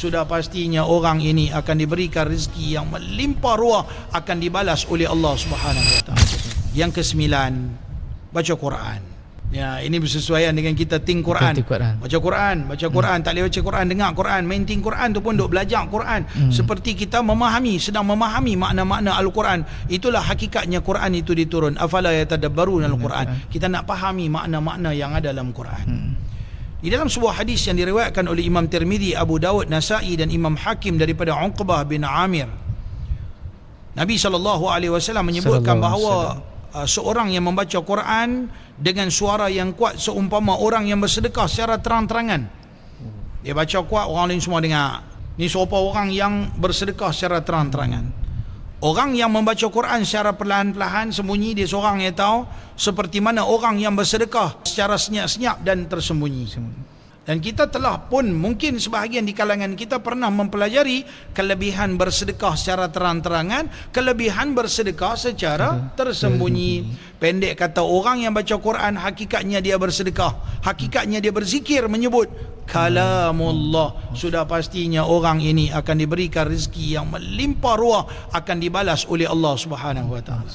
Sudah pastinya orang ini akan diberikan rezeki yang melimpah ruah, akan dibalas oleh Allah Subhanahu Wa Taala. Yang kesembilan, baca Quran. Ya, ini bersesuaian dengan kita think Quran. Baca Quran, tak boleh baca Quran, dengar Quran, main think Quran tu pun duk belajar Quran. Seperti kita sedang memahami makna-makna Al-Quran. Itulah hakikatnya Quran itu diturun. Afala yatadabbaruna Al-Quran. Kita nak fahami makna-makna yang ada dalam Quran. Di dalam sebuah hadis yang diriwayatkan oleh Imam Tirmizi, Abu Dawud, Nasa'i dan Imam Hakim daripada Uqbah bin Amir, Nabi SAW menyebutkan bahawa seorang yang membaca Quran dengan suara yang kuat seumpama orang yang bersedekah secara terang-terangan. Dia baca kuat, orang lain semua dengar. Ni serupa orang yang bersedekah secara terang-terangan. Orang yang membaca Quran secara perlahan-lahan sembunyi, dia seorang yang tahu, seperti mana orang yang bersedekah secara senyap-senyap dan tersembunyi. Dan kita telah pun, mungkin sebahagian di kalangan kita pernah mempelajari kelebihan bersedekah secara terang-terangan, kelebihan bersedekah secara tersembunyi. Pendek kata, orang yang baca Quran hakikatnya dia bersedekah, hakikatnya dia berzikir, menyebut kalamullah. Sudah pastinya orang ini akan diberikan rezeki yang melimpah ruah, akan dibalas oleh Allah Subhanahu Wa Taala.